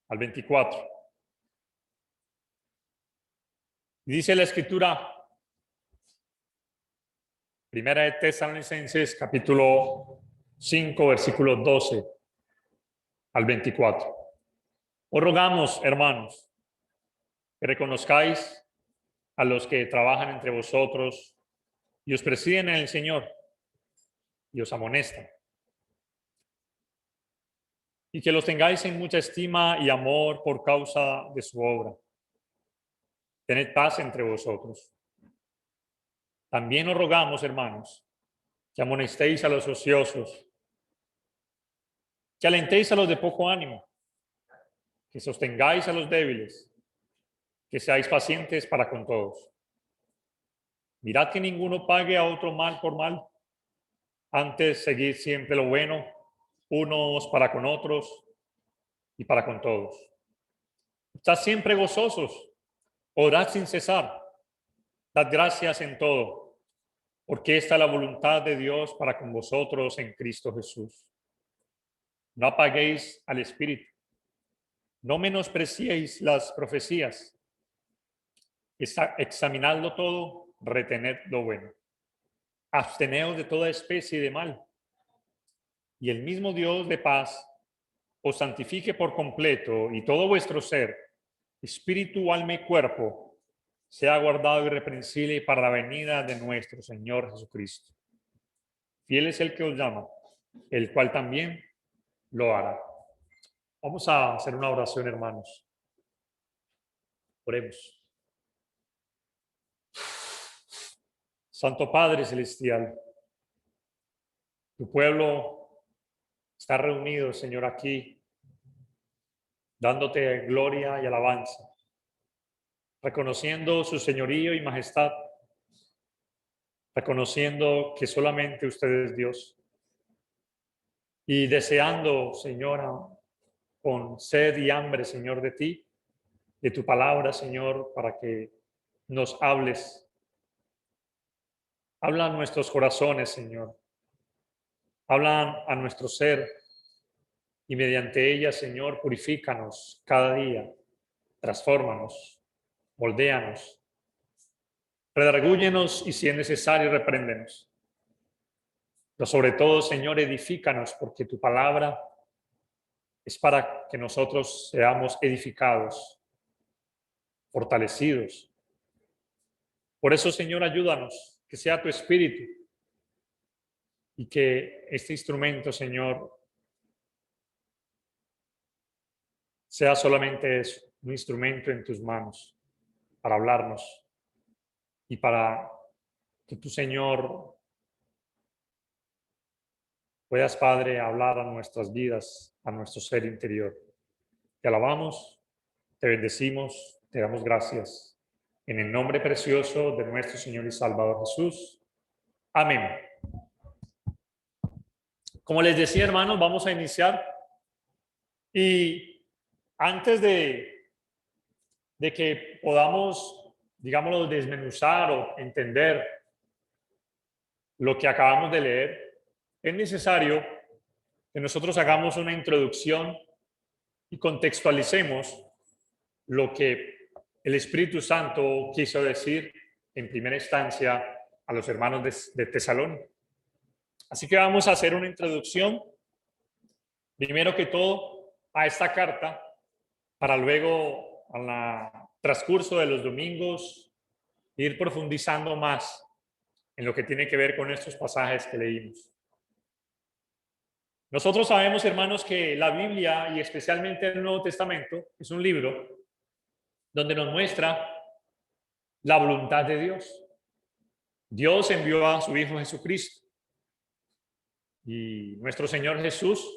al 24. Y dice la Escritura, Primera de Tesalonicenses, capítulo 5, versículos 12 al 24. Os rogamos, hermanos, que reconozcáis a los que trabajan entre vosotros y os presiden en el Señor y os amonestan, y que los tengáis en mucha estima y amor por causa de su obra. Tened paz entre vosotros. También os rogamos, hermanos, que amonestéis a los ociosos, que alentéis a los de poco ánimo, que sostengáis a los débiles, que seáis pacientes para con todos. Mirad que ninguno pague a otro mal por mal. Antes, seguid siempre lo bueno, unos para con otros y para con todos. Estad siempre gozosos, orad sin cesar, dad gracias en todo, porque esta es la voluntad de Dios para con vosotros en Cristo Jesús. No apaguéis al Espíritu, no menospreciéis las profecías, examinadlo todo, retened lo bueno. Absteneos de toda especie de mal, y el mismo Dios de paz os santifique por completo, y todo vuestro ser, espíritu, alma y cuerpo, sea guardado irreprensible para la venida de nuestro Señor Jesucristo. Fiel es el que os llama, el cual también lo hará. Vamos a hacer una oración, hermanos. Oremos. Santo Padre Celestial, tu pueblo está reunido, Señor, aquí, dándote gloria y alabanza, reconociendo su señorío y majestad, reconociendo que solamente usted es Dios y deseando, Señora, con sed y hambre, Señor, de ti, de tu palabra, Señor, para que nos hables. Habla a nuestros corazones, Señor. Habla a nuestro ser y mediante ella, Señor, purifícanos cada día, transfórmanos, moldéanos, redargúyenos y si es necesario, repréndenos. Pero sobre todo, Señor, edifícanos, porque tu palabra es para que nosotros seamos edificados, fortalecidos. Por eso, Señor, ayúdanos, que sea tu espíritu y que este instrumento, Señor, sea solamente eso, un instrumento en tus manos para hablarnos y para que tu, Señor, puedas, Padre, hablar a nuestras vidas, a nuestro ser interior. Te alabamos, te bendecimos, te damos gracias. En el nombre precioso de nuestro Señor y Salvador Jesús. Amén. Como les decía, hermanos, vamos a iniciar. Y antes de que podamos, digámoslo, desmenuzar o entender lo que acabamos de leer, es necesario que nosotros hagamos una introducción y contextualicemos lo que el Espíritu Santo quiso decir en primera instancia a los hermanos de Tesalónica. Así que vamos a hacer una introducción, primero que todo, a esta carta, para luego, al transcurso de los domingos, ir profundizando más en lo que tiene que ver con estos pasajes que leímos. Nosotros sabemos, hermanos, que la Biblia, y especialmente el Nuevo Testamento, es un libro donde nos muestra la voluntad de Dios. Dios envió a su Hijo Jesucristo y nuestro Señor Jesús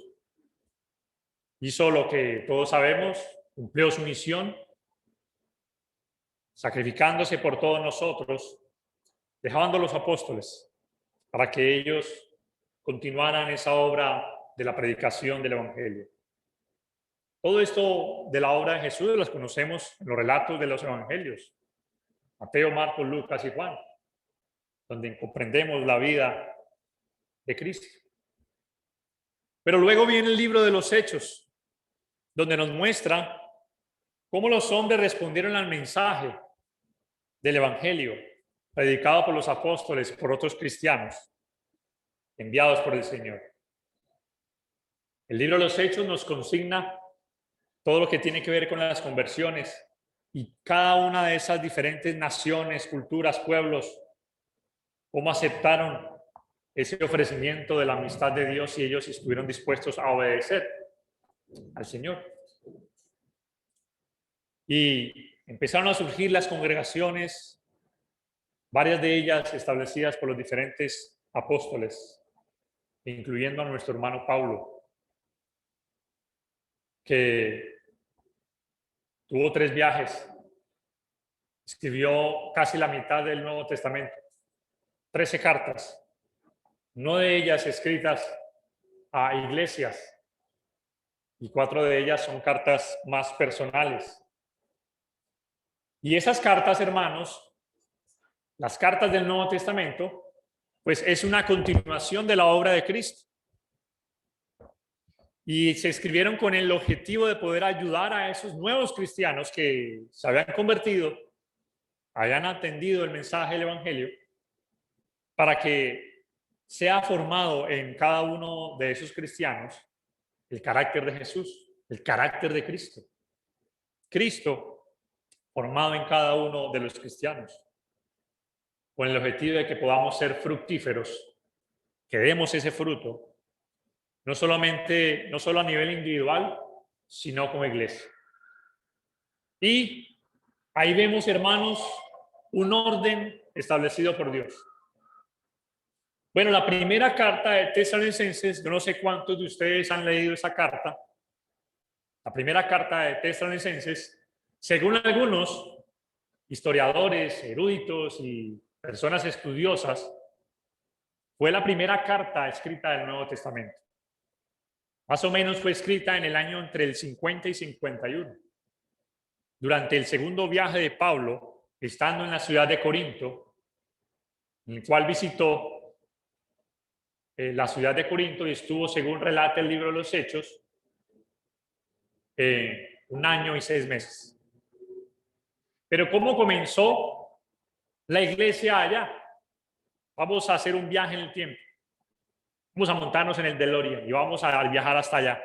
hizo lo que todos sabemos, cumplió su misión, sacrificándose por todos nosotros, dejando a los apóstoles para que ellos continuaran esa obra de la predicación del Evangelio. Todo esto de la obra de Jesús las conocemos en los relatos de los Evangelios, Mateo, Marcos, Lucas y Juan, donde comprendemos la vida de Cristo. Pero luego viene el libro de los Hechos, donde nos muestra cómo los hombres respondieron al mensaje del Evangelio predicado por los apóstoles, por otros cristianos, enviados por el Señor. El libro de los Hechos nos consigna todo lo que tiene que ver con las conversiones y cada una de esas diferentes naciones, culturas, pueblos, cómo aceptaron ese ofrecimiento de la amistad de Dios y ellos estuvieron dispuestos a obedecer al Señor. Y empezaron a surgir las congregaciones, varias de ellas establecidas por los diferentes apóstoles, incluyendo a nuestro hermano Pablo, que tuvo 3 viajes, escribió casi la mitad del Nuevo Testamento, 13 cartas, 9 de ellas escritas a iglesias y 4 de ellas son cartas más personales. Y esas cartas, hermanos, las cartas del Nuevo Testamento, pues es una continuación de la obra de Cristo. Y se escribieron con el objetivo de poder ayudar a esos nuevos cristianos que se habían convertido, habían atendido el mensaje del Evangelio, para que sea formado en cada uno de esos cristianos el carácter de Jesús, el carácter de Cristo. Cristo formado en cada uno de los cristianos, con el objetivo de que podamos ser fructíferos, que demos ese fruto, no solo a nivel individual, sino como iglesia. Y ahí vemos, hermanos, un orden establecido por Dios. Bueno, la primera carta de Tesalonicenses, yo no sé cuántos de ustedes han leído esa carta. La primera carta de Tesalonicenses, según algunos historiadores, eruditos y personas estudiosas, fue la primera carta escrita del Nuevo Testamento. Más o menos fue escrita en el año entre el 50 y 51. Durante el segundo viaje de Pablo, estando en la ciudad de Corinto, en el cual visitó la ciudad de Corinto y estuvo, según relata el libro de los Hechos, 1 año y 6 meses. Pero ¿cómo comenzó la iglesia allá? Vamos a hacer un viaje en el tiempo. Vamos a montarnos en el DeLorean y vamos a viajar hasta allá.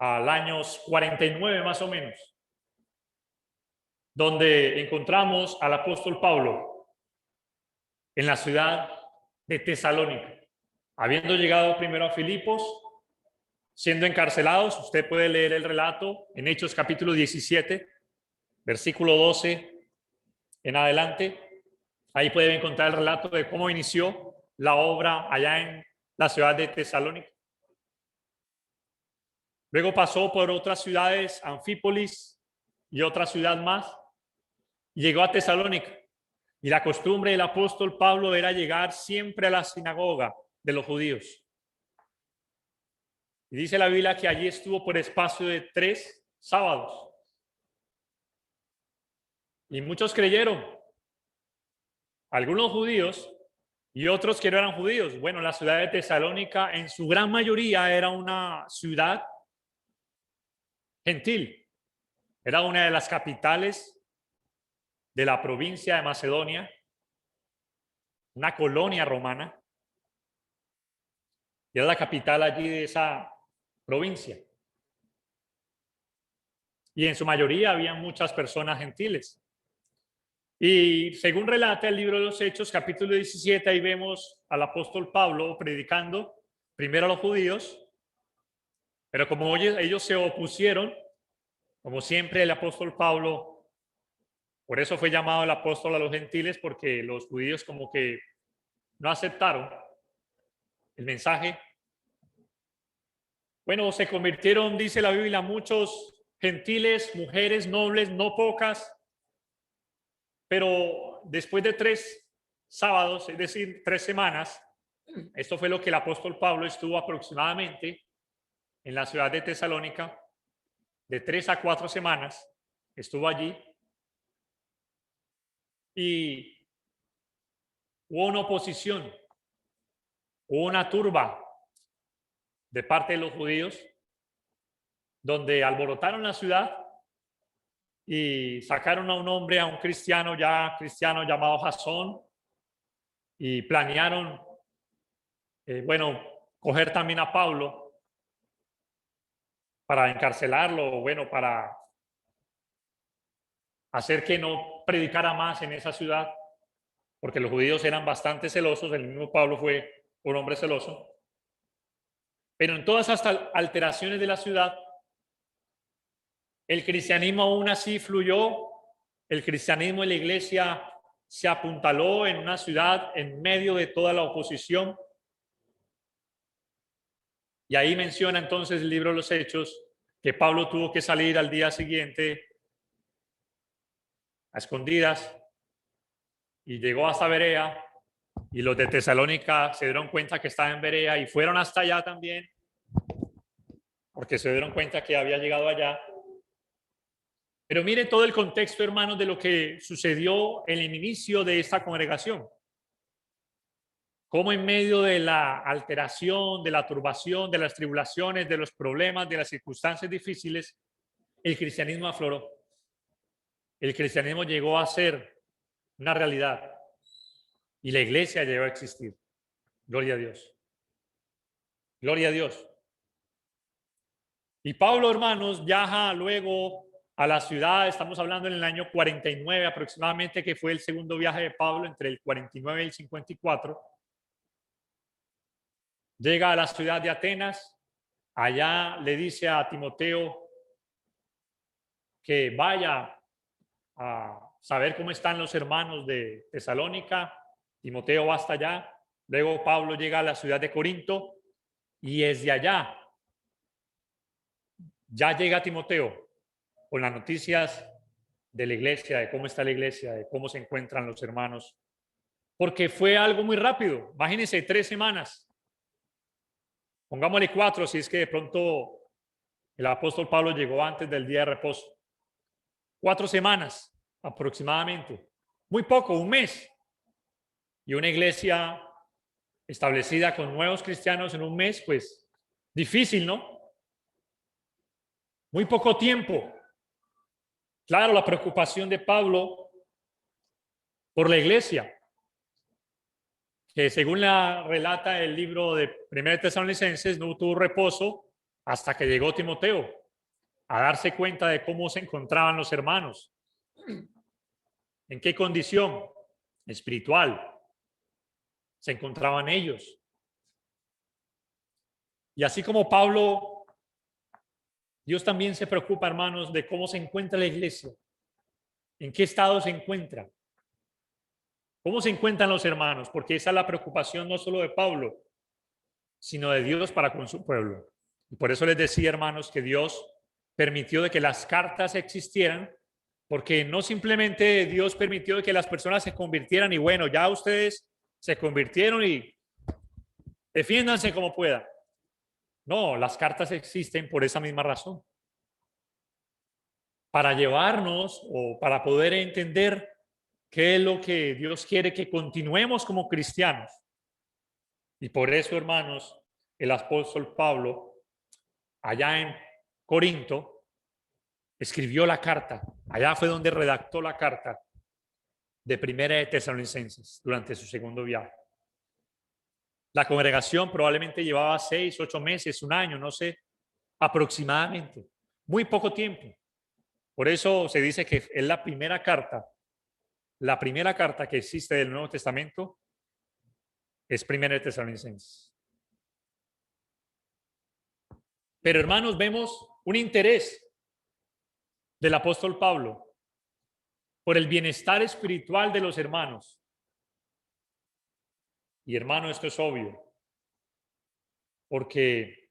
Al año 49 más o menos, donde encontramos al apóstol Pablo en la ciudad de Tesalónica, habiendo llegado primero a Filipos, siendo encarcelados. Usted puede leer el relato en Hechos capítulo 17, versículo 12 en adelante. Ahí puede encontrar el relato de cómo inició la obra allá en la ciudad de Tesalónica. Luego pasó por otras ciudades, Anfípolis y otra ciudad más, y llegó a Tesalónica. Y la costumbre del apóstol Pablo era llegar siempre a la sinagoga de los judíos. Y dice la Biblia que allí estuvo por espacio de 3 sábados. Y muchos creyeron, algunos judíos y otros que no eran judíos. Bueno, la ciudad de Tesalónica en su gran mayoría era una ciudad gentil. Era una de las capitales de la provincia de Macedonia, una colonia romana, y era la capital allí de esa provincia. Y en su mayoría había muchas personas gentiles. Y según relata el libro de los Hechos, capítulo 17, ahí vemos al apóstol Pablo predicando primero a los judíos, pero como ellos se opusieron, como siempre el apóstol Pablo, por eso fue llamado el apóstol a los gentiles, porque los judíos como que no aceptaron el mensaje. Bueno, se convirtieron, dice la Biblia, muchos gentiles, mujeres nobles, no pocas, pero después de 3 sábados, es decir, 3 semanas, esto fue lo que el apóstol Pablo estuvo aproximadamente en la ciudad de Tesalónica, de 3 a 4 semanas, estuvo allí, y hubo una oposición, hubo una turba de parte de los judíos, donde alborotaron la ciudad y sacaron a un hombre, a un cristiano llamado Jasón, y planearon, coger también a Pablo para encarcelarlo, para hacer que no predicara más en esa ciudad, porque los judíos eran bastante celosos, el mismo Pablo fue un hombre celoso. Pero en todas estas alteraciones de la ciudad, el cristianismo aún así fluyó, el cristianismo en la iglesia se apuntaló en una ciudad en medio de toda la oposición. Y ahí menciona entonces el libro de los Hechos que Pablo tuvo que salir al día siguiente a escondidas y llegó hasta Berea, y los de Tesalónica se dieron cuenta que estaba en Berea y fueron hasta allá también, porque se dieron cuenta que había llegado allá. Pero mire todo el contexto, hermanos, de lo que sucedió en el inicio de esta congregación. Cómo en medio de la alteración, de la turbación, de las tribulaciones, de los problemas, de las circunstancias difíciles, el cristianismo afloró. El cristianismo llegó a ser una realidad y la iglesia llegó a existir. Gloria a Dios. Gloria a Dios. Y Pablo, hermanos, viaja luego a la ciudad. Estamos hablando en el año 49 aproximadamente, que fue el segundo viaje de Pablo, entre el 49 y el 54. Llega a la ciudad de Atenas. Allá le dice a Timoteo que vaya a saber cómo están los hermanos de Tesalónica. Timoteo va hasta allá. Luego Pablo llega a la ciudad de Corinto y desde allá ya llega Timoteo con las noticias de la iglesia, de cómo está la iglesia, de cómo se encuentran los hermanos, porque fue algo muy rápido. Imagínense, 3 semanas. Pongámosle 4 si es que de pronto el apóstol Pablo llegó antes del día de reposo. 4 semanas aproximadamente. Muy poco, un mes. Y una iglesia establecida con nuevos cristianos en un mes, pues difícil, ¿no? Muy poco tiempo. Claro, la preocupación de Pablo por la iglesia, que según la relata el libro de 1 Tesalonicenses, no tuvo reposo hasta que llegó Timoteo a darse cuenta de cómo se encontraban los hermanos, en qué condición espiritual se encontraban ellos. Y así como Pablo, Dios también se preocupa, hermanos, de cómo se encuentra la iglesia, en qué estado se encuentra, cómo se encuentran los hermanos, porque esa es la preocupación no solo de Pablo, sino de Dios para con su pueblo. Y por eso les decía, hermanos, que Dios permitió de que las cartas existieran, porque no simplemente Dios permitió de que las personas se convirtieran y bueno, ya ustedes se convirtieron y defiéndanse como puedan. No, las cartas existen por esa misma razón. Para llevarnos o para poder entender qué es lo que Dios quiere que continuemos como cristianos. Y por eso, hermanos, el apóstol Pablo, allá en Corinto, escribió la carta. Allá fue donde redactó la carta de Primera de Tesalonicenses durante su segundo viaje. La congregación probablemente llevaba 6, 8 meses, un año, no sé, aproximadamente. Muy poco tiempo. Por eso se dice que es la primera carta que existe del Nuevo Testamento es Primera de Tesalonicenses. Pero hermanos, vemos un interés del apóstol Pablo por el bienestar espiritual de los hermanos. Y hermano, esto es obvio, porque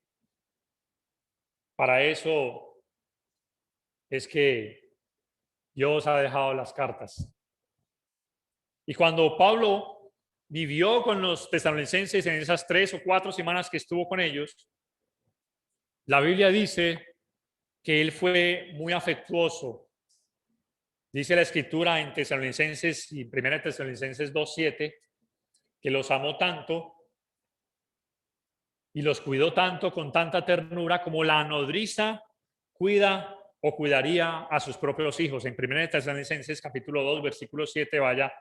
para eso es que Dios ha dejado las cartas. Y cuando Pablo vivió con los tesalonicenses en esas 3 o 4 semanas que estuvo con ellos, la Biblia dice que él fue muy afectuoso. Dice la escritura en Tesalonicenses y 1 Tesalonicenses 2:7 que los amó tanto y los cuidó tanto con tanta ternura como la nodriza cuida o cuidaría a sus propios hijos. En 1 Tesalonicenses capítulo 2, versículo 7, vaya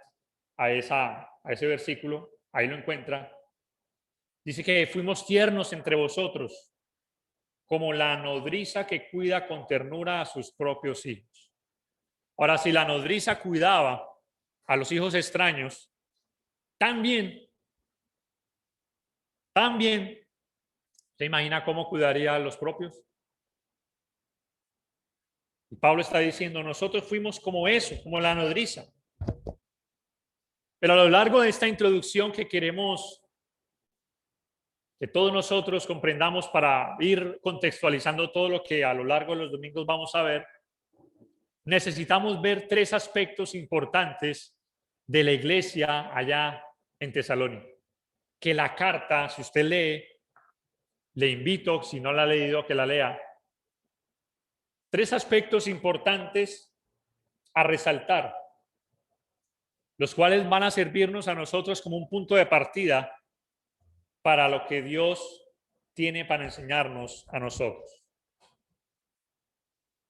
a ese versículo, ahí lo encuentra. Dice que fuimos tiernos entre vosotros, como la nodriza que cuida con ternura a sus propios hijos. Ahora, si la nodriza cuidaba a los hijos extraños, también, ¿se imagina cómo cuidaría a los propios? Y Pablo está diciendo, nosotros fuimos como eso, como la nodriza. Pero a lo largo de esta introducción que queremos que todos nosotros comprendamos para ir contextualizando todo lo que a lo largo de los domingos vamos a ver, necesitamos ver tres aspectos importantes de la iglesia allá en Tesalónica. Que la carta, si usted lee, le invito, si no la ha leído, a que la lea. Tres aspectos importantes a resaltar, los cuales van a servirnos a nosotros como un punto de partida para lo que Dios tiene para enseñarnos a nosotros.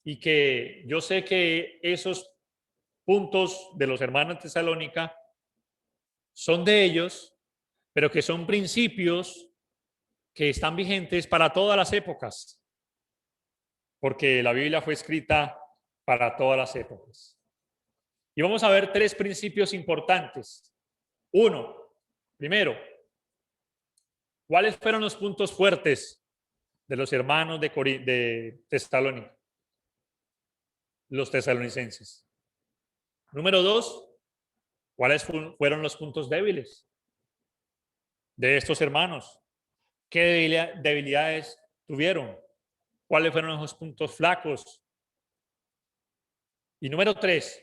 Y que yo sé que esos puntos de los hermanos de Tesalónica son de ellos, pero que son principios que están vigentes para todas las épocas, porque la Biblia fue escrita para todas las épocas. Y vamos a ver tres principios importantes. Primero, ¿cuáles fueron los puntos fuertes de los hermanos de Tesalónica? Los tesalonicenses. Número 2, ¿cuáles fueron los puntos débiles de estos hermanos? ¿Qué debilidades tuvieron? ¿Cuáles fueron esos puntos flacos? Y número 3,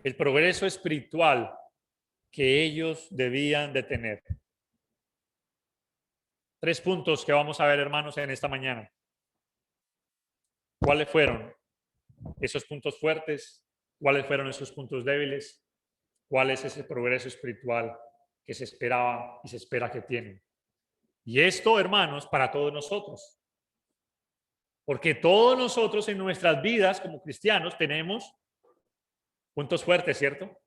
el progreso espiritual que ellos debían de tener. 3 puntos que vamos a ver, hermanos, en esta mañana. ¿Cuáles fueron esos puntos fuertes? ¿Cuáles fueron esos puntos débiles? ¿Cuál es ese progreso espiritual que se esperaba y se espera que tienen? Y esto, hermanos, para todos nosotros. Porque todos nosotros en nuestras vidas como cristianos tenemos puntos fuertes, ¿cierto?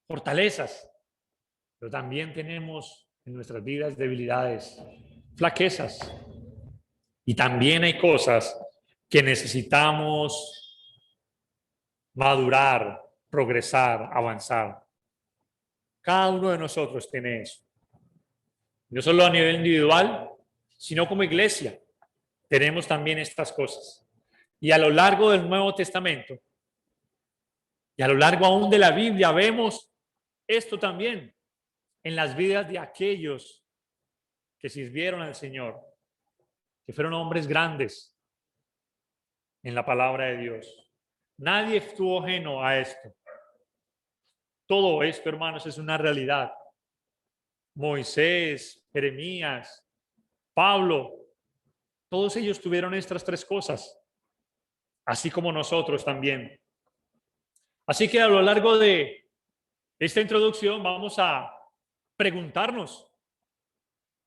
Fortalezas. Pero también tenemos en nuestras vidas debilidades, flaquezas. Y también hay cosas que necesitamos madurar, progresar, avanzar. Cada uno de nosotros tiene eso. No solo a nivel individual, sino como iglesia. Tenemos también estas cosas. Y a lo largo del Nuevo Testamento, y a lo largo aún de la Biblia, vemos esto también en las vidas de aquellos que sirvieron al Señor, que fueron hombres grandes en la palabra de Dios. Nadie estuvo ajeno a esto. Todo esto, hermanos, es una realidad. Moisés, Jeremías, Pablo, todos ellos tuvieron estas 3 cosas, así como nosotros también. Así que a lo largo de esta introducción vamos a preguntarnos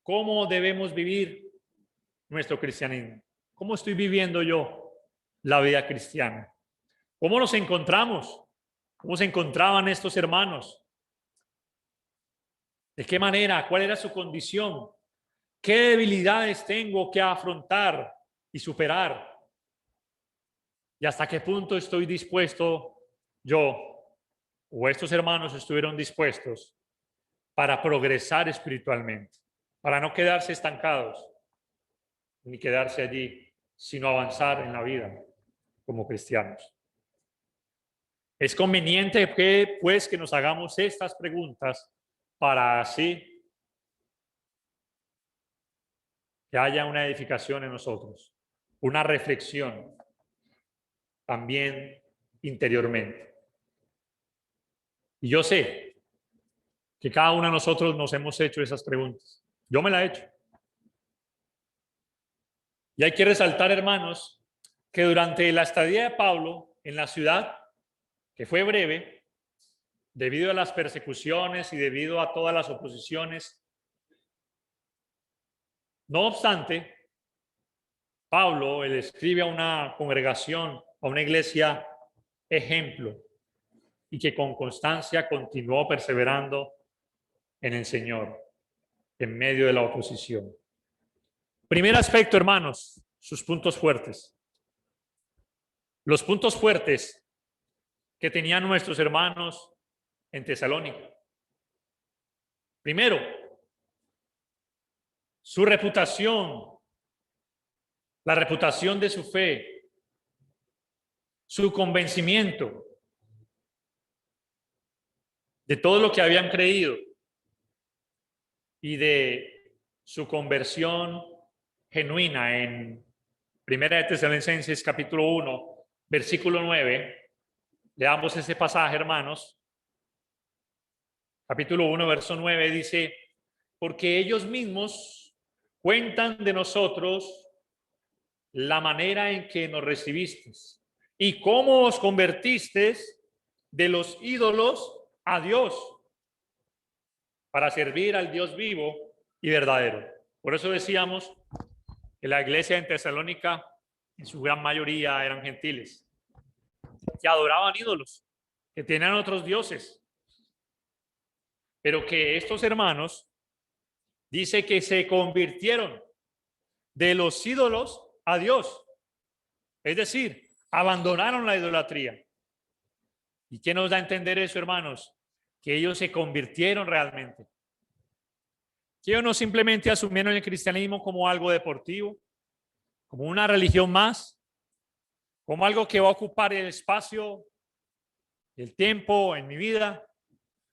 cómo debemos vivir nuestro cristianismo. ¿Cómo estoy viviendo yo la vida cristiana? ¿Cómo nos encontramos? ¿Cómo se encontraban estos hermanos? ¿De qué manera? ¿Cuál era su condición? ¿Qué debilidades tengo que afrontar y superar? ¿Y hasta qué punto estoy dispuesto yo o estos hermanos estuvieron dispuestos para progresar espiritualmente, para no quedarse estancados ni quedarse allí, sino avanzar en la vida como cristianos? Es conveniente que, pues, que nos hagamos estas preguntas para así que haya una edificación en nosotros, una reflexión también interiormente. Y yo sé que cada uno de nosotros nos hemos hecho esas preguntas. Yo me la he hecho. Y hay que resaltar, hermanos, que durante la estadía de Pablo en la ciudad, que fue breve, debido a las persecuciones y debido a todas las oposiciones, no obstante, Pablo, él escribe a una congregación, a una iglesia ejemplo, y que con constancia continuó perseverando en el Señor en medio de la oposición. Primer aspecto, hermanos, sus puntos fuertes. Los puntos fuertes que tenían nuestros hermanos en Tesalónica. Primero, su reputación, la reputación de su fe, su convencimiento de todo lo que habían creído y de su conversión genuina. En Primera de Tesalonicenses capítulo 1, versículo 9, leamos ese pasaje, hermanos. Capítulo 1, verso 9 dice: porque ellos mismos cuentan de nosotros la manera en que nos recibisteis y cómo os convertisteis de los ídolos a Dios para servir al Dios vivo y verdadero. Por eso decíamos que la iglesia en Tesalónica en su gran mayoría eran gentiles que adoraban ídolos, que tenían otros dioses, pero que estos hermanos dice que se convirtieron de los ídolos a Dios, es decir, abandonaron la idolatría. ¿Y qué nos da a entender eso, hermanos? Que ellos se convirtieron realmente, que ellos no simplemente asumieron el cristianismo como algo deportivo, como una religión más, como algo que va a ocupar el espacio, el tiempo en mi vida,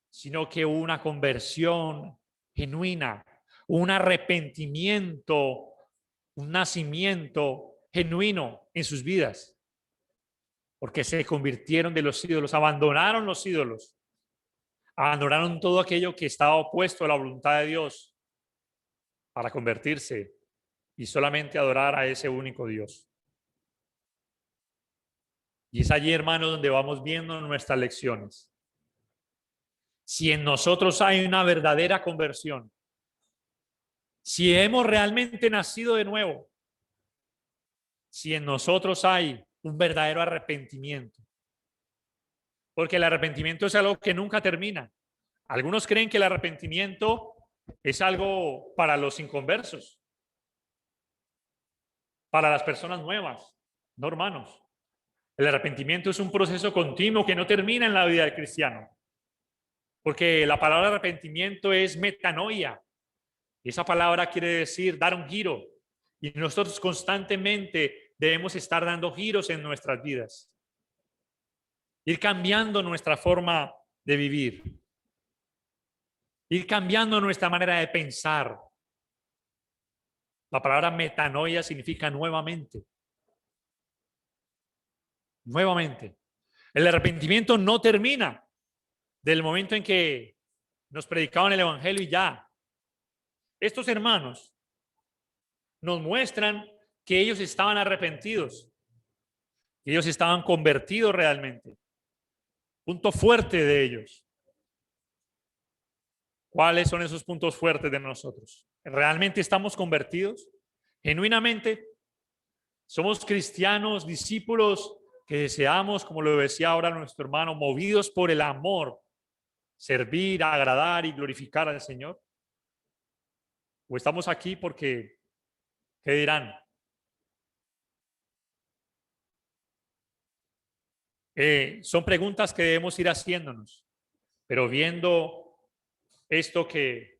sino que hubo una conversión genuina, un arrepentimiento, un nacimiento genuino en sus vidas, porque se convirtieron de los ídolos, abandonaron los ídolos, abandonaron todo aquello que estaba opuesto a la voluntad de Dios para convertirse y solamente adorar a ese único Dios. Y es allí, hermanos, donde vamos viendo nuestras lecciones. Si en nosotros hay una verdadera conversión, si hemos realmente nacido de nuevo, si en nosotros hay un verdadero arrepentimiento, porque el arrepentimiento es algo que nunca termina. Algunos creen que el arrepentimiento es algo para los inconversos, para las personas nuevas. No, hermanos. El arrepentimiento es un proceso continuo que no termina en la vida del cristiano, porque la palabra arrepentimiento es metanoia. Esa palabra quiere decir dar un giro, y nosotros constantemente debemos estar dando giros en nuestras vidas, ir cambiando nuestra forma de vivir, ir cambiando nuestra manera de pensar. La palabra metanoia significa nuevamente. Nuevamente. El arrepentimiento no termina del momento en que nos predicaban el evangelio y ya. Estos hermanos nos muestran que ellos estaban arrepentidos, que ellos estaban convertidos realmente. Punto fuerte de ellos. ¿Cuáles son esos puntos fuertes de nosotros? ¿Realmente estamos convertidos? ¿Genuinamente? ¿Somos cristianos, discípulos que deseamos, como lo decía ahora nuestro hermano, movidos por el amor, servir, agradar y glorificar al Señor? ¿O estamos aquí porque, qué dirán? Son preguntas que debemos ir haciéndonos, pero viendo esto que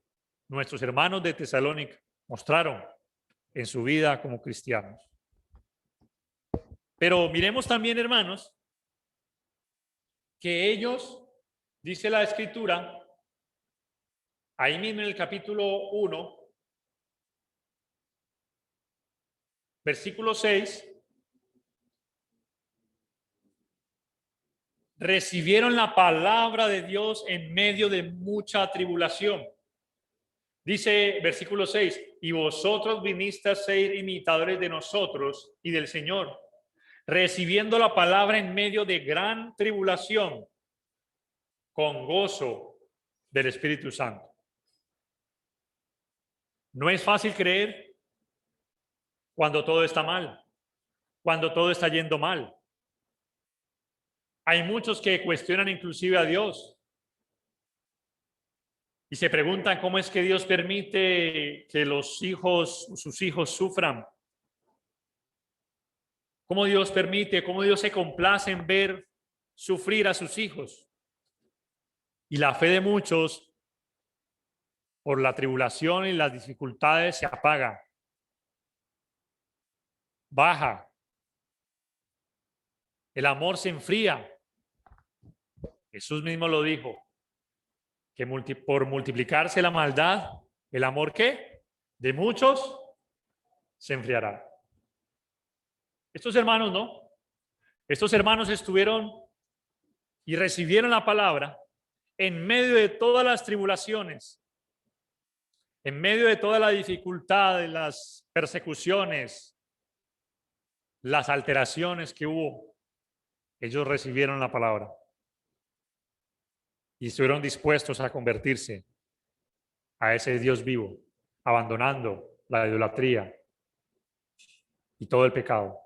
nuestros hermanos de Tesalónica mostraron en su vida como cristianos. Pero miremos también, hermanos, que ellos, dice la Escritura, ahí mismo en el capítulo 1, versículo 6, recibieron la palabra de Dios en medio de mucha tribulación. Dice versículo 6, y vosotros viniste a ser imitadores de nosotros y del Señor, recibiendo la palabra en medio de gran tribulación, con gozo del Espíritu Santo. No es fácil creer cuando todo está mal, cuando todo está yendo mal. Hay muchos que cuestionan inclusive a Dios y se preguntan cómo es que Dios permite que sus hijos sufran. ¿Cómo Dios permite, cómo Dios se complace en ver sufrir a sus hijos? Y la fe de muchos, por la tribulación y las dificultades, se apaga, baja. El amor se enfría. Jesús mismo lo dijo, que por multiplicarse la maldad, el amor ¿qué? De muchos se enfriará. Estos hermanos no. Estos hermanos estuvieron y recibieron la palabra en medio de todas las tribulaciones, en medio de toda la dificultad, de las persecuciones, las alteraciones que hubo. Ellos recibieron la palabra y estuvieron dispuestos a convertirse a ese Dios vivo, abandonando la idolatría y todo el pecado.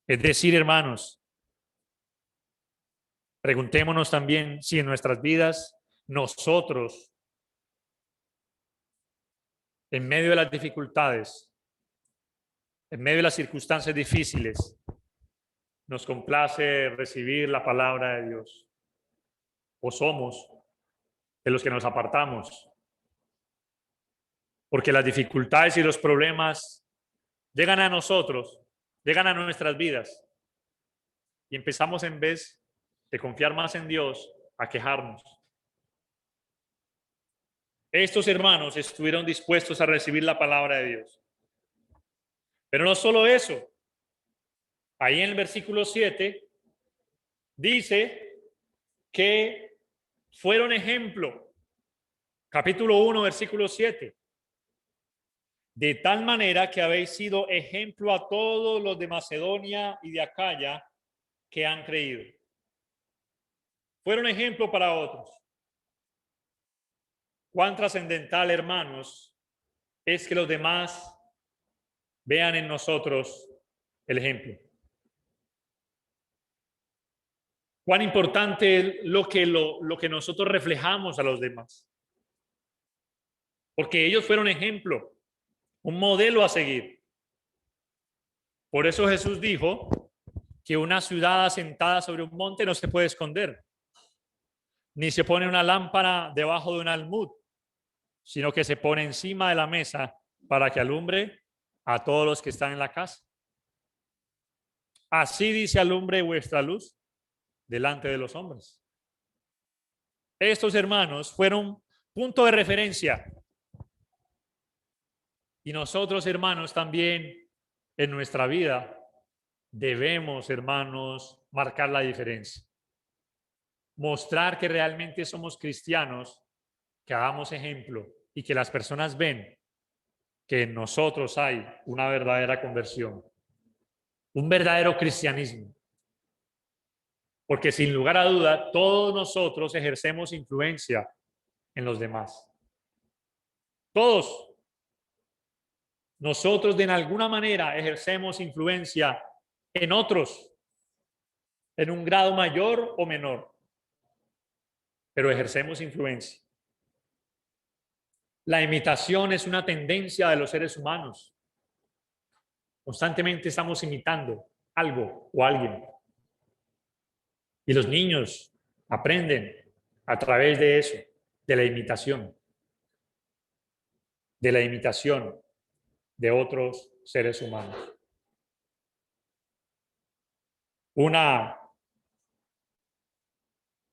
Es decir, hermanos, preguntémonos también si en nuestras vidas nosotros, en medio de las dificultades, en medio de las circunstancias difíciles, nos complace recibir la palabra de Dios, o somos de los que nos apartamos, porque las dificultades y los problemas llegan a nosotros, llegan a nuestras vidas, y empezamos, en vez de confiar más en Dios, a quejarnos. Estos hermanos estuvieron dispuestos a recibir la palabra de Dios. Pero no solo eso. Ahí en el versículo 7 dice que fueron ejemplo. Capítulo 1, versículo 7. De tal manera que habéis sido ejemplo a todos los de Macedonia y de Acaya que han creído. Fueron ejemplo para otros. Cuán trascendental, hermanos, es que los demás vean en nosotros el ejemplo. Cuán importante es lo que nosotros reflejamos a los demás. Porque ellos fueron ejemplo, un modelo a seguir. Por eso Jesús dijo que una ciudad asentada sobre un monte no se puede esconder, ni se pone una lámpara debajo de un almud, sino que se pone encima de la mesa para que alumbre a todos los que están en la casa. Así dice: alumbre vuestra luz delante de los hombres. Estos hermanos fueron punto de referencia. Y nosotros, hermanos, también en nuestra vida debemos, hermanos, marcar la diferencia. Mostrar que realmente somos cristianos, que hagamos ejemplo y que las personas ven que en nosotros hay una verdadera conversión, un verdadero cristianismo. Porque sin lugar a duda, todos nosotros ejercemos influencia en los demás. Todos. Nosotros de alguna manera ejercemos influencia en otros, en un grado mayor o menor, pero ejercemos influencia. La imitación es una tendencia de los seres humanos. Constantemente estamos imitando algo o alguien. Y los niños aprenden a través de eso, de la imitación de otros seres humanos. Una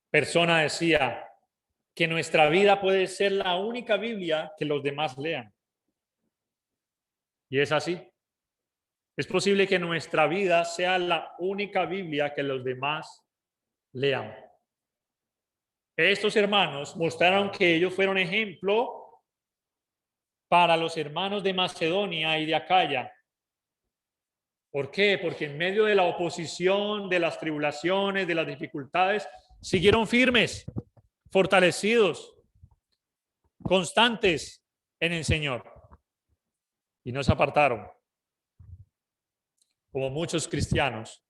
persona decía que nuestra vida puede ser la única Biblia que los demás lean. Y es así. Es posible que nuestra vida sea la única Biblia que los demás lean. Estos hermanos mostraron que ellos fueron ejemplo para los hermanos de Macedonia y de Acaya. ¿Por qué? Porque en medio de la oposición, de las tribulaciones, de las dificultades, siguieron firmes, fortalecidos, constantes en el Señor. y no se apartaron. Como muchos cristianos,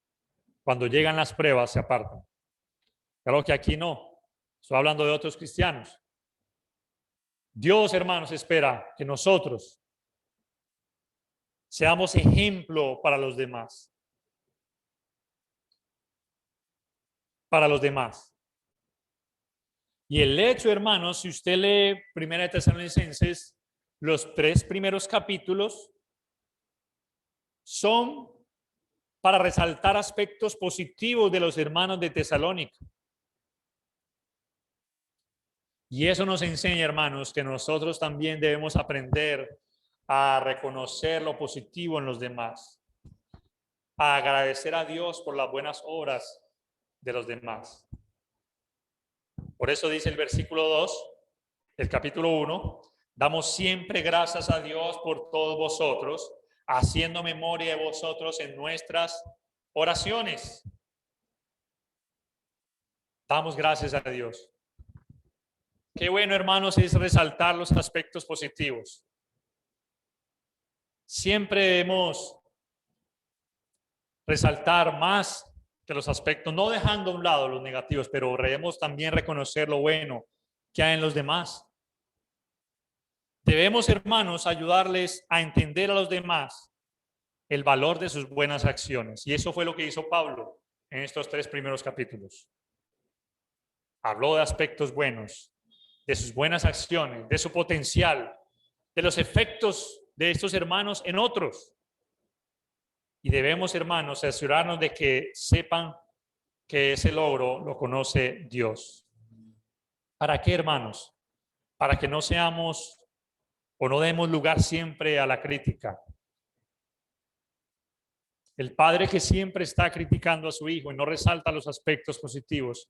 cuando llegan las pruebas se apartan. Claro que aquí no, estoy hablando de otros cristianos. Dios, hermanos, espera que nosotros seamos ejemplo para los demás. Para los demás. Y el hecho, hermanos, si usted lee 1 Tesalonicenses, los 3 primeros capítulos son para resaltar aspectos positivos de los hermanos de Tesalónica. Y eso nos enseña, hermanos, que nosotros también debemos aprender a reconocer lo positivo en los demás, a agradecer a Dios por las buenas obras de los demás. Por eso dice el versículo 2 del capítulo 1, damos siempre gracias a Dios por todos vosotros, haciendo memoria de vosotros en nuestras oraciones. Damos gracias a Dios. Qué bueno, hermanos, es resaltar los aspectos positivos. Siempre debemos resaltar más que los aspectos, no dejando a un lado los negativos, pero debemos también reconocer lo bueno que hay en los demás. Debemos, hermanos, ayudarles a entender a los demás el valor de sus buenas acciones. Y eso fue lo que hizo Pablo en estos 3 primeros capítulos. Habló de aspectos buenos, de sus buenas acciones, de su potencial, de los efectos de estos hermanos en otros. Y debemos, hermanos, asegurarnos de que sepan que ese logro lo conoce Dios. ¿Para qué, hermanos? Para que no seamos o no demos lugar siempre a la crítica. El padre que siempre está criticando a su hijo y no resalta los aspectos positivos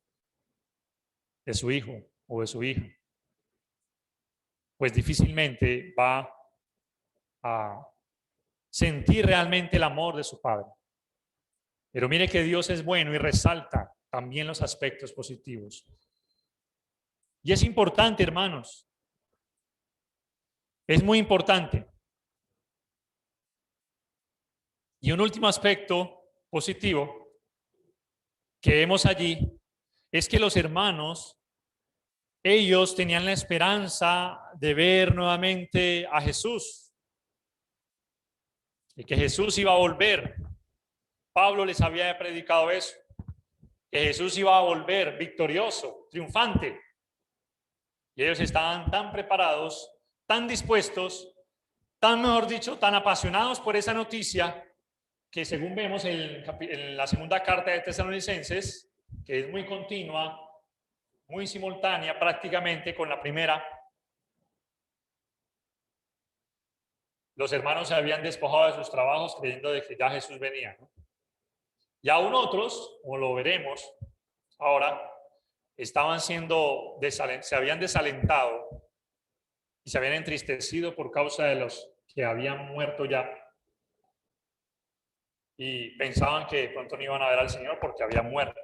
de su hijo o de su hija, pues difícilmente va a sentir realmente el amor de su padre. Pero mire que Dios es bueno y resalta también los aspectos positivos. Y es importante, hermanos. Es muy importante. Y un último aspecto positivo que vemos allí es que los hermanos, ellos tenían la esperanza de ver nuevamente a Jesús y que Jesús iba a volver. Pablo les había predicado eso, que Jesús iba a volver victorioso, triunfante. Y ellos estaban tan preparados, tan dispuestos, tan, mejor dicho, tan apasionados por esa noticia, que según vemos en la segunda carta de Tesalonicenses, que es muy continua, muy simultánea prácticamente con la primera, los hermanos se habían despojado de sus trabajos creyendo de que ya Jesús venía, ¿no? Y aún otros, como lo veremos ahora, se habían desalentado y se habían entristecido por causa de los que habían muerto ya. Y pensaban que de pronto no iban a ver al Señor porque habían muerto.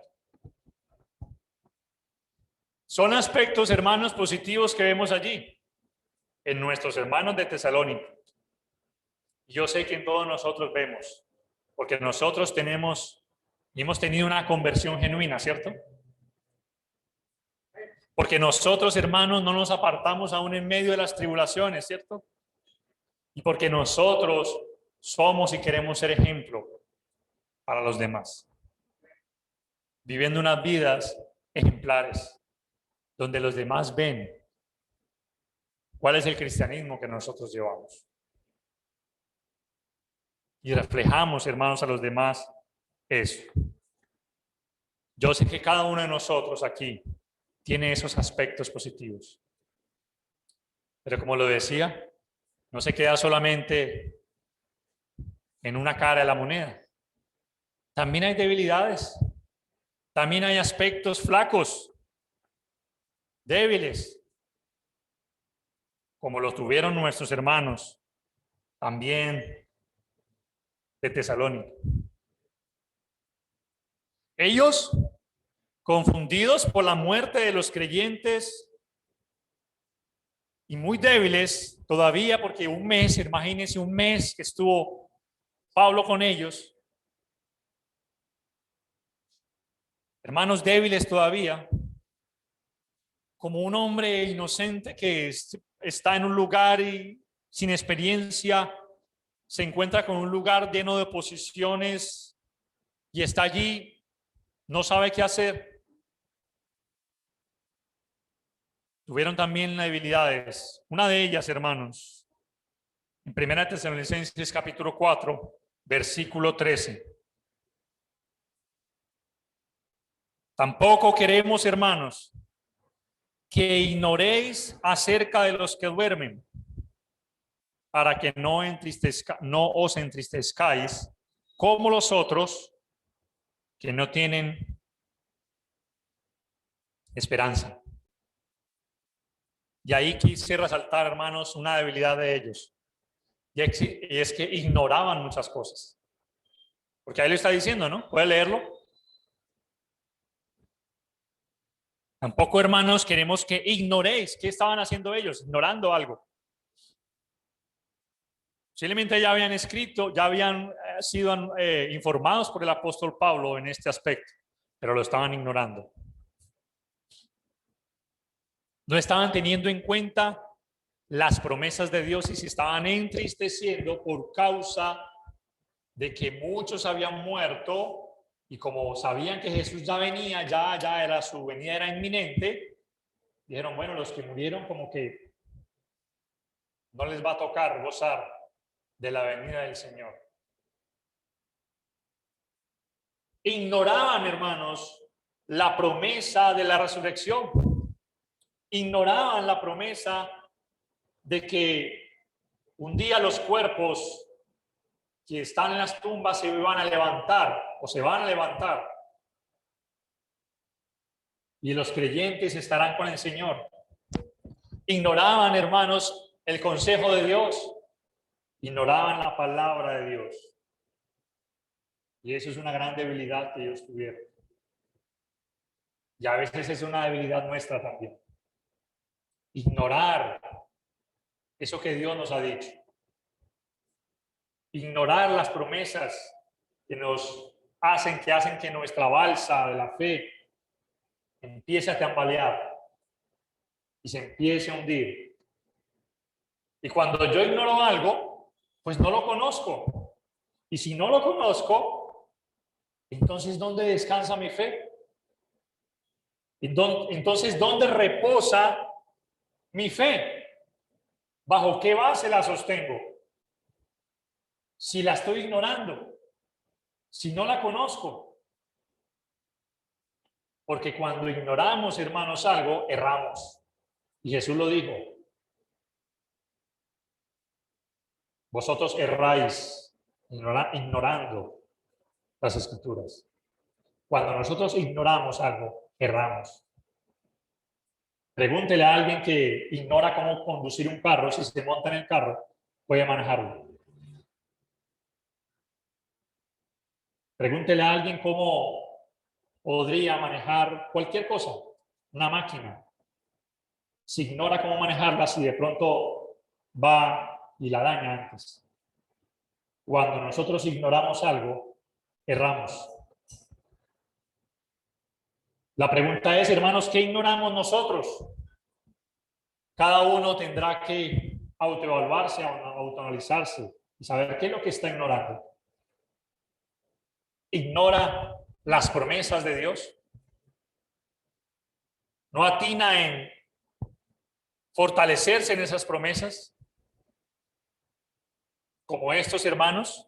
Son aspectos, hermanos, positivos que vemos allí, en nuestros hermanos de Tesalónica. Yo sé que en todos nosotros vemos, porque nosotros hemos tenido una conversión genuina, ¿cierto? Porque nosotros, hermanos, no nos apartamos aún en medio de las tribulaciones, ¿cierto? Y porque nosotros somos y queremos ser ejemplo para los demás, viviendo unas vidas ejemplares, donde los demás ven cuál es el cristianismo que nosotros llevamos. Y reflejamos, hermanos, a los demás eso. Yo sé que cada uno de nosotros aquí tiene esos aspectos positivos. Pero como lo decía, no se queda solamente en una cara de la moneda. También hay debilidades. También hay aspectos flacos, débiles, como los tuvieron nuestros hermanos también de Tesalónica. Ellos, confundidos por la muerte de los creyentes y muy débiles todavía, porque un mes, imagínense un mes que estuvo Pablo con ellos, hermanos débiles todavía, como un hombre inocente que está en un lugar y sin experiencia, se encuentra con un lugar lleno de oposiciones y está allí, no sabe qué hacer. Tuvieron también debilidades. Una de ellas, hermanos, en 1 Tesalonicenses capítulo 4, versículo 13. Tampoco queremos, hermanos, que ignoréis acerca de los que duermen, para que no os entristezcáis como los otros que no tienen esperanza. Y ahí quise resaltar, hermanos, una debilidad de ellos. Y es que ignoraban muchas cosas. Porque ahí lo está diciendo, ¿no? ¿Puede leerlo? Tampoco, hermanos, queremos que ignoréis. ¿Qué estaban haciendo ellos? Ignorando algo. Posiblemente ya habían escrito, ya habían sido informados por el apóstol Pablo en este aspecto, pero lo estaban ignorando. No estaban teniendo en cuenta las promesas de Dios y se estaban entristeciendo por causa de que muchos habían muerto y como sabían que Jesús ya venía, ya era su venida era inminente, dijeron, bueno, los que murieron como que no les va a tocar gozar de la venida del Señor. Ignoraban, hermanos, la promesa de la resurrección. Ignoraban la promesa de que un día los cuerpos que están en las tumbas se van a levantar o se van a levantar. Y los creyentes estarán con el Señor. Ignoraban, hermanos, el consejo de Dios. Ignoraban la palabra de Dios. Y eso es una gran debilidad que ellos tuvieron. Y a veces es una debilidad nuestra también. Ignorar eso que Dios nos ha dicho. Ignorar las promesas que nos hacen que nuestra balsa de la fe empiece a tambalear y se empiece a hundir. Y cuando yo ignoro algo, pues no lo conozco. Y si no lo conozco, entonces ¿dónde descansa mi fe? Entonces, ¿dónde reposa mi fe? ¿Bajo qué base la sostengo? Si la estoy ignorando, si no la conozco. Porque cuando ignoramos, hermanos, algo, erramos. Y Jesús lo dijo. Vosotros erráis ignorando las Escrituras. Cuando nosotros ignoramos algo, erramos. Pregúntele a alguien que ignora cómo conducir un carro, si se monta en el carro, puede manejarlo. Pregúntele a alguien cómo podría manejar cualquier cosa, una máquina. Si ignora cómo manejarla, si de pronto va y la daña antes. Cuando nosotros ignoramos algo, erramos. La pregunta es, hermanos, ¿qué ignoramos nosotros? Cada uno tendrá que autoevaluarse, autoanalizarse y saber qué es lo que está ignorando. Ignora las promesas de Dios. No atina en fortalecerse en esas promesas, como estos hermanos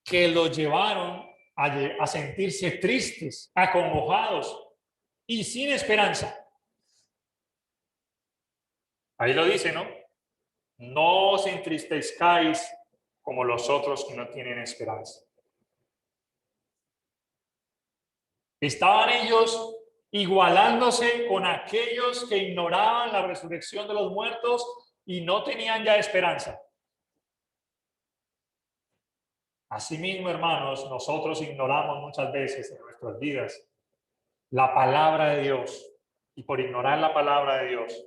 que los llevaron a sentirse tristes, acongojados y sin esperanza. Ahí lo dice, ¿no? No os entristezcáis como los otros que no tienen esperanza. Estaban ellos igualándose con aquellos que ignoraban la resurrección de los muertos y no tenían ya esperanza. Asimismo, hermanos, nosotros ignoramos muchas veces en nuestras vidas la palabra de Dios, y por ignorar la palabra de Dios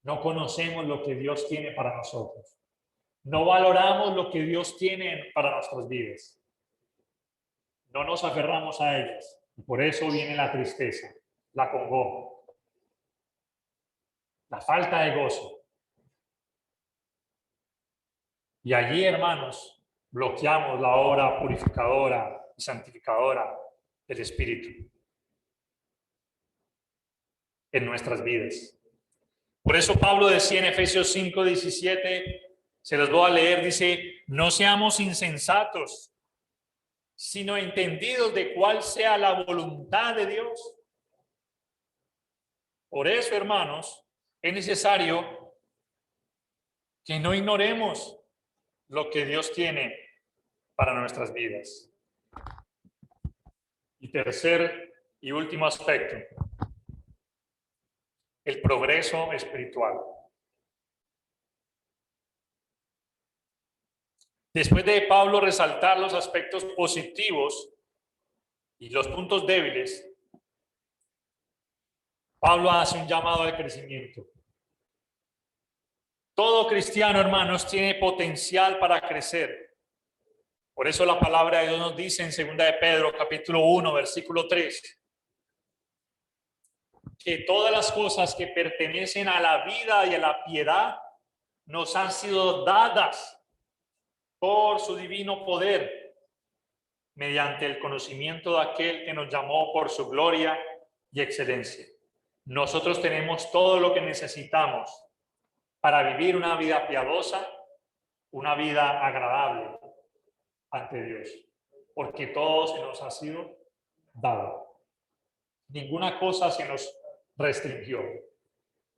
no conocemos lo que Dios tiene para nosotros. No valoramos lo que Dios tiene para nuestras vidas. No nos aferramos a ellas. Y por eso viene la tristeza, la congoja, la falta de gozo. Y allí, hermanos, bloqueamos la obra purificadora y santificadora del Espíritu en nuestras vidas. Por eso Pablo decía en Efesios 5:17, se los voy a leer, dice, no seamos insensatos, sino entendidos de cuál sea la voluntad de Dios. Por eso, hermanos, es necesario que no ignoremos lo que Dios tiene para nuestras vidas. Y tercer y último aspecto, el progreso espiritual. Después de Pablo resaltar los aspectos positivos y los puntos débiles, Pablo hace un llamado de crecimiento. Todo cristiano, hermanos, tiene potencial para crecer. Por eso la palabra de Dios nos dice en 2 de Pedro, capítulo 1, versículo 3, que todas las cosas que pertenecen a la vida y a la piedad nos han sido dadas por su divino poder, mediante el conocimiento de aquel que nos llamó por su gloria y excelencia. Nosotros tenemos todo lo que necesitamos para vivir una vida piadosa, una vida agradable ante Dios, porque todo se nos ha sido dado. Ninguna cosa se nos restringió.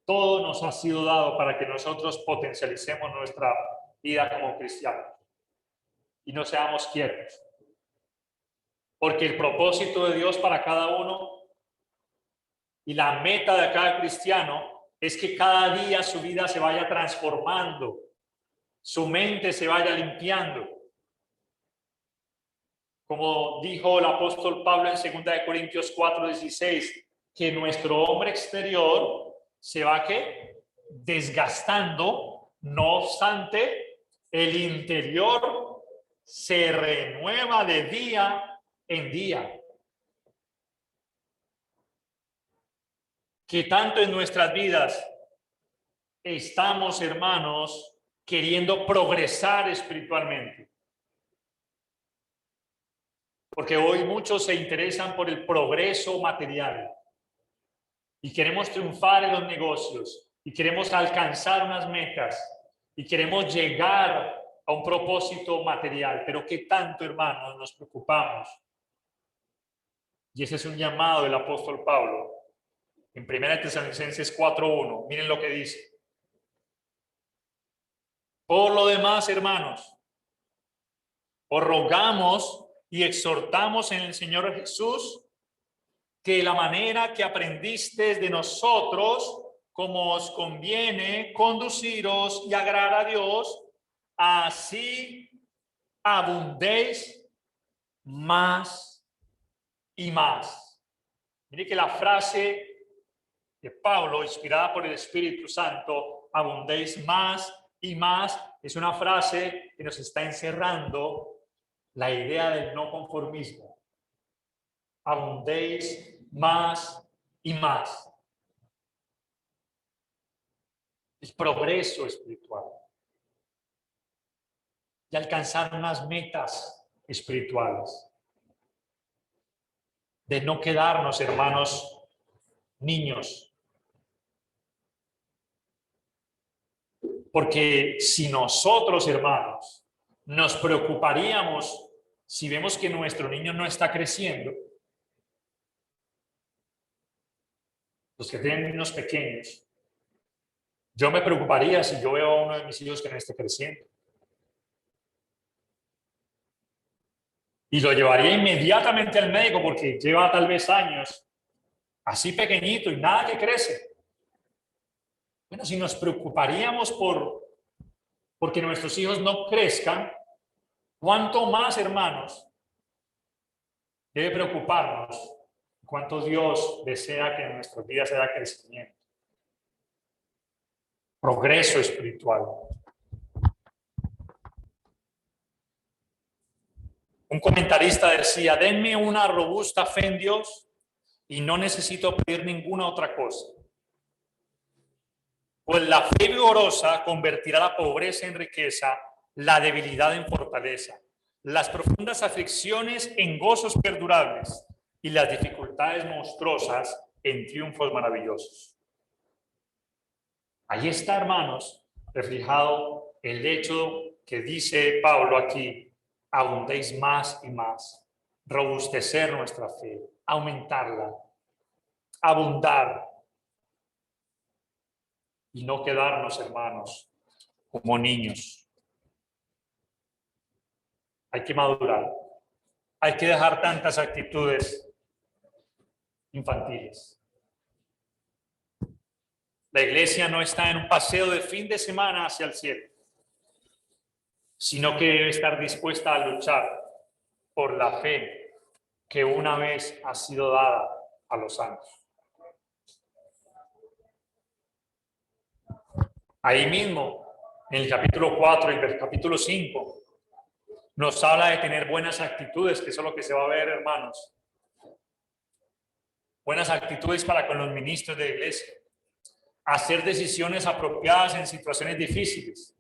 Todo nos ha sido dado para que nosotros potencialicemos nuestra vida como cristianos y no seamos quietos. Porque el propósito de Dios para cada uno y la meta de cada cristiano es que cada día su vida se vaya transformando, su mente se vaya limpiando. Como dijo el apóstol Pablo en 2 de Corintios 4:16, que nuestro hombre exterior se va desgastando, no obstante, el interior se renueva de día en día. Que tanto en nuestras vidas estamos, hermanos, queriendo progresar espiritualmente. Porque hoy muchos se interesan por el progreso material y queremos triunfar en los negocios y queremos alcanzar unas metas y queremos llegar a un propósito material. Pero ¿qué tanto, hermanos, nos preocupamos? Y ese es un llamado del apóstol Pablo en 1 Tesalonicenses 4:1. Miren lo que dice. Por lo demás, hermanos, os rogamos y exhortamos en el Señor Jesús que la manera que aprendisteis de nosotros, como os conviene conduciros y agradar a Dios, así abundéis más y más. Mire que la frase de Pablo, inspirada por el Espíritu Santo, abundéis más y más, es una frase que nos está encerrando la idea del no conformismo. Abundéis más y más. El progreso espiritual. Y alcanzar unas metas espirituales. De no quedarnos, hermanos, niños. Porque si nosotros, hermanos, nos preocuparíamos si vemos que nuestro niño no está creciendo, los que tienen niños pequeños, yo me preocuparía si yo veo a uno de mis hijos que no esté creciendo. Y lo llevaría inmediatamente al médico porque lleva tal vez años así pequeñito y nada que crece. Bueno, si nos preocuparíamos porque nuestros hijos no crezcan, ¿cuánto más, hermanos, debe preocuparnos? ¿Cuánto Dios desea que en nuestras vidas haya crecimiento? progreso espiritual. Un comentarista decía, denme una robusta fe en Dios y no necesito pedir ninguna otra cosa. Pues la fe vigorosa convertirá la pobreza en riqueza, la debilidad en fortaleza, las profundas aflicciones en gozos perdurables y las dificultades monstruosas en triunfos maravillosos. Ahí está, hermanos, reflejado el hecho que dice Pablo aquí, abundéis más y más, robustecer nuestra fe, aumentarla, abundar y no quedarnos, hermanos, como niños. Hay que madurar, hay que dejar tantas actitudes infantiles. La iglesia no está en un paseo de fin de semana hacia el cielo, sino que debe estar dispuesta a luchar por la fe que una vez ha sido dada a los santos. Ahí mismo, en el capítulo 4 y el capítulo 5, nos habla de tener buenas actitudes, que eso es lo que se va a ver, hermanos. Buenas actitudes para con los ministros de la iglesia. Hacer decisiones apropiadas en situaciones difíciles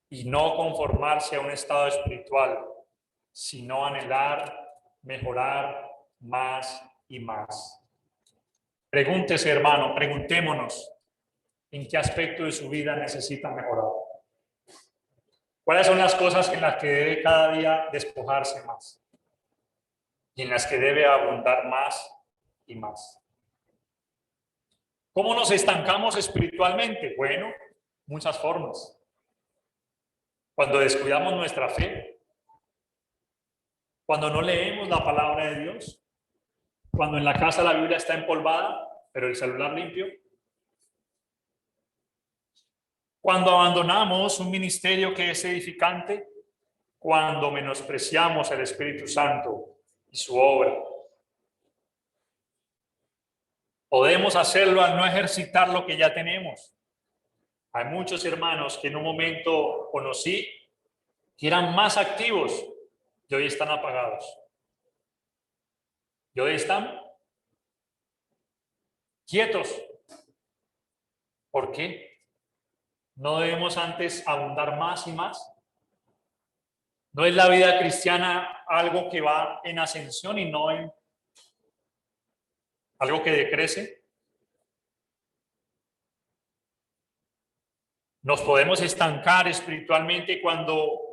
y no conformarse a un estado espiritual, sino anhelar, mejorar más y más. Pregúntese, hermano, preguntémonos, ¿en qué aspecto de su vida necesita mejorar? ¿Cuáles son las cosas en las que debe cada día despojarse más? Y en las que debe abundar más y más. ¿Cómo nos estancamos espiritualmente? Bueno, muchas formas. Cuando descuidamos nuestra fe, cuando no leemos la palabra de Dios, cuando en la casa la Biblia está empolvada, pero el celular limpio, cuando abandonamos un ministerio que es edificante, cuando menospreciamos el Espíritu Santo y su obra. Podemos hacerlo al no ejercitar lo que ya tenemos. Hay muchos hermanos que en un momento conocí que eran más activos y hoy están apagados. Y hoy están quietos. ¿Por qué? ¿No debemos antes abundar más y más? ¿No es la vida cristiana algo que va en ascensión y no en algo que decrece? Nos podemos estancar espiritualmente cuando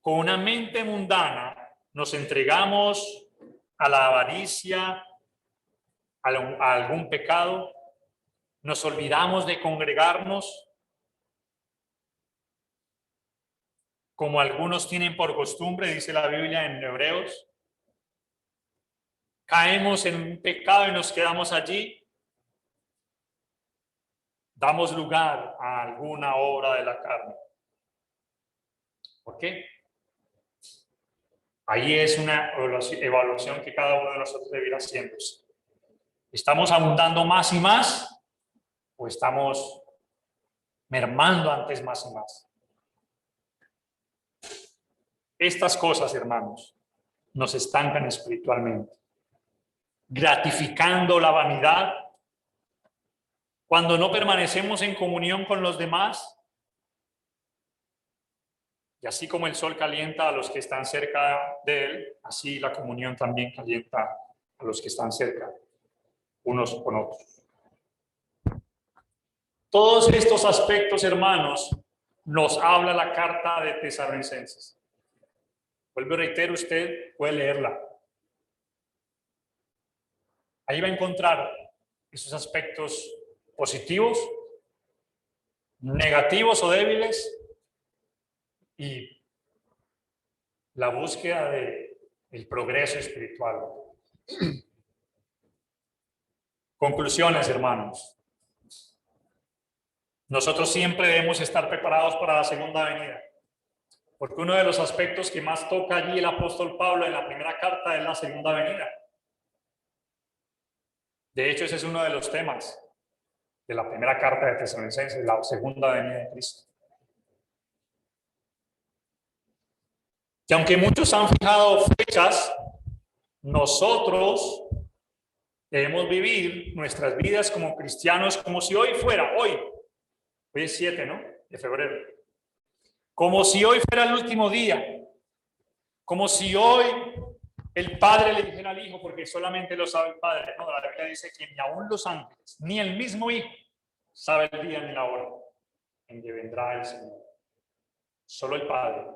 con una mente mundana nos entregamos a la avaricia, a algún pecado, nos olvidamos de congregarnos, como algunos tienen por costumbre, dice la Biblia en Hebreos. Caemos en un pecado y nos quedamos allí. Damos lugar a alguna obra de la carne. ¿Por qué? Ahí es una evaluación que cada uno de nosotros debiera haciéndose. ¿Estamos abundando más y más o estamos mermando antes más y más? Estas cosas, hermanos, nos estancan espiritualmente, gratificando la vanidad. Cuando no permanecemos en comunión con los demás, y así como el sol calienta a los que están cerca de él, así la comunión también calienta a los que están cerca, unos con otros. Todos estos aspectos, hermanos, nos habla la carta de Tesalonicenses. Vuelvo y reitero, usted puede leerla. Ahí va a encontrar esos aspectos positivos, negativos o débiles, y la búsqueda del progreso espiritual. Conclusiones, hermanos. Nosotros siempre debemos estar preparados para la segunda venida, porque uno de los aspectos que más toca allí el apóstol Pablo en la primera carta es la segunda venida. De hecho, ese es uno de los temas. de la primera carta de Tesalonicenses, la segunda venida de Cristo. Que aunque muchos han fijado fechas, nosotros debemos vivir nuestras vidas como cristianos como si hoy fuera, hoy es 7, ¿no? De febrero. Como si hoy fuera el último día. Como si hoy el Padre le dijera al Hijo, porque solamente lo sabe el Padre. No, la Biblia dice que ni aún los ángeles, ni el mismo Hijo, sabe el día ni la hora en que vendrá el Señor. Solo el Padre.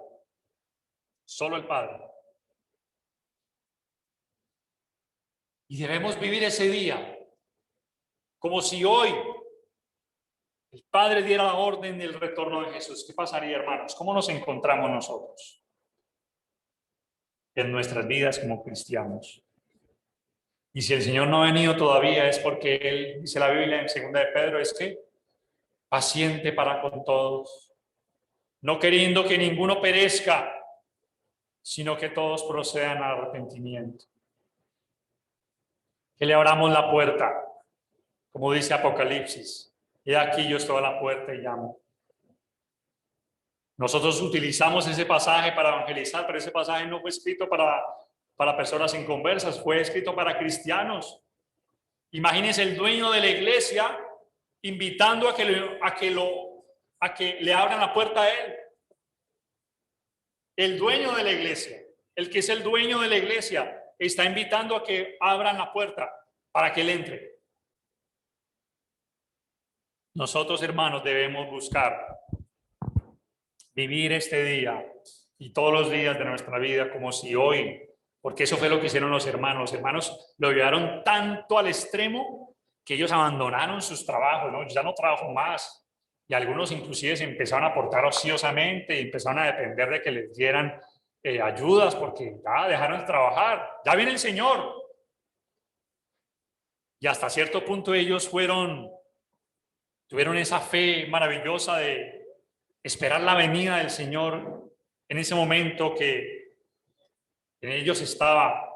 Solo el Padre. Y debemos vivir ese día como si hoy el Padre diera la orden del retorno de Jesús. ¿Qué pasaría, hermanos? ¿Cómo nos encontramos nosotros en nuestras vidas como cristianos? Y si el Señor no ha venido todavía es porque Él, dice la Biblia en 2 de Pedro, es que paciente para con todos, no queriendo que ninguno perezca, sino que todos procedan al arrepentimiento. Que le abramos la puerta, como dice Apocalipsis. He aquí yo estoy a la puerta y llamo. Nosotros utilizamos ese pasaje para evangelizar, pero ese pasaje no fue escrito para personas inconversas, fue escrito para cristianos. Imagínense el dueño de la iglesia invitando a que le abran la puerta a él. El dueño de la iglesia, el que es el dueño de la iglesia, está invitando a que abran la puerta para que él entre. Nosotros, hermanos, debemos buscar vivir este día y todos los días de nuestra vida como si hoy, porque eso fue lo que hicieron los hermanos. Los hermanos lo llevaron tanto al extremo que ellos abandonaron sus trabajos, ¿no? Ya no trabajo más. Y algunos inclusive se empezaron a portar ociosamente y empezaron a depender de que les dieran ayudas porque ya dejaron de trabajar. Ya viene el Señor. Y hasta cierto punto ellos tuvieron esa fe maravillosa de esperar la venida del Señor en ese momento que en ellos estaba.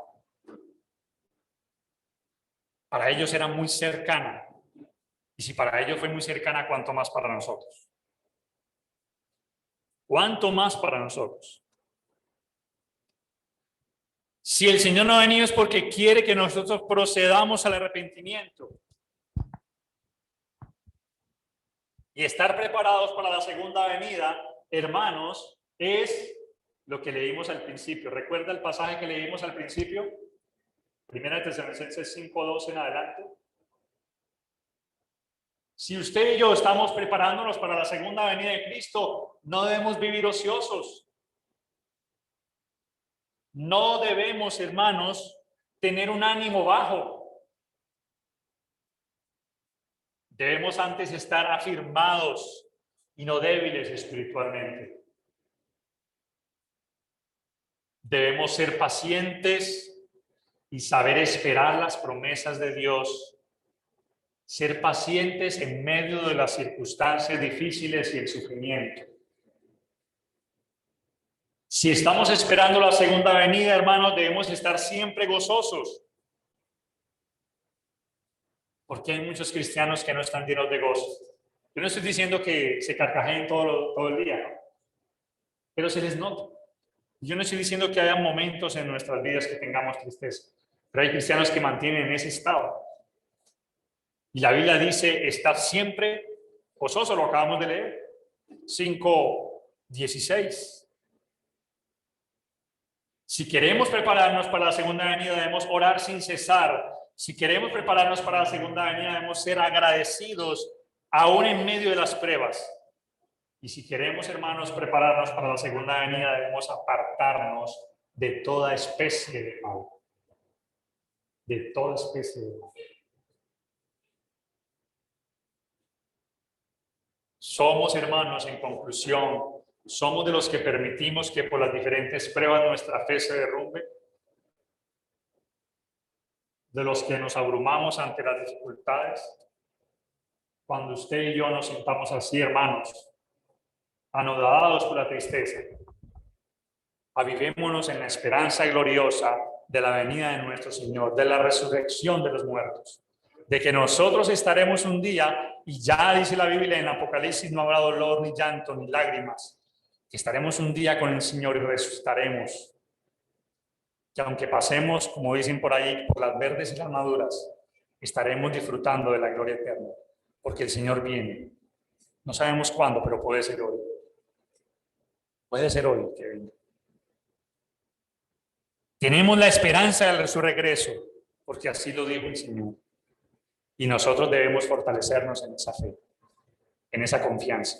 Para ellos era muy cercana. Y si para ellos fue muy cercana, ¿cuánto más para nosotros? ¿Cuánto más para nosotros? Si el Señor no ha venido es porque quiere que nosotros procedamos al arrepentimiento. Y estar preparados para la segunda venida, hermanos, es lo que leímos al principio. ¿Recuerda el pasaje que leímos al principio? Primera de Tesalonicenses 5:12 en adelante. Si usted y yo estamos preparándonos para la segunda venida de Cristo, no debemos vivir ociosos. No debemos, hermanos, tener un ánimo bajo. Debemos antes estar afirmados y no débiles espiritualmente. Debemos ser pacientes y saber esperar las promesas de Dios. Ser pacientes en medio de las circunstancias difíciles y el sufrimiento. Si estamos esperando la segunda venida, hermanos, debemos estar siempre gozosos. Porque hay muchos cristianos que no están llenos de gozo. Yo no estoy diciendo que se carcajeen todo el día, ¿no? Pero se les nota. Yo no estoy diciendo que haya momentos en nuestras vidas que tengamos tristeza, pero hay cristianos que mantienen ese estado. Y la Biblia dice estar siempre gozoso, lo acabamos de leer, 5:16. Si queremos prepararnos para la segunda venida, debemos orar sin cesar. Si queremos prepararnos para la segunda venida, debemos ser agradecidos aún en medio de las pruebas. Y si queremos, hermanos, prepararnos para la segunda venida, debemos apartarnos de toda especie de mal. De toda especie de mal. Somos, hermanos, en conclusión, somos de los que permitimos que por las diferentes pruebas nuestra fe se derrumbe, de los que nos abrumamos ante las dificultades. Cuando usted y yo nos sintamos así, hermanos, anodados por la tristeza, avivémonos en la esperanza gloriosa de la venida de nuestro Señor, de la resurrección de los muertos, de que nosotros estaremos un día, y ya dice la Biblia en Apocalipsis, no habrá dolor, ni llanto, ni lágrimas, que estaremos un día con el Señor y resucitaremos. Que aunque pasemos, como dicen por ahí, por las verdes y las maduras, estaremos disfrutando de la gloria eterna, porque el Señor viene. No sabemos cuándo, pero puede ser hoy. Puede ser hoy que venga. Tenemos la esperanza de su regreso, porque así lo dijo el Señor. Y nosotros debemos fortalecernos en esa fe, en esa confianza.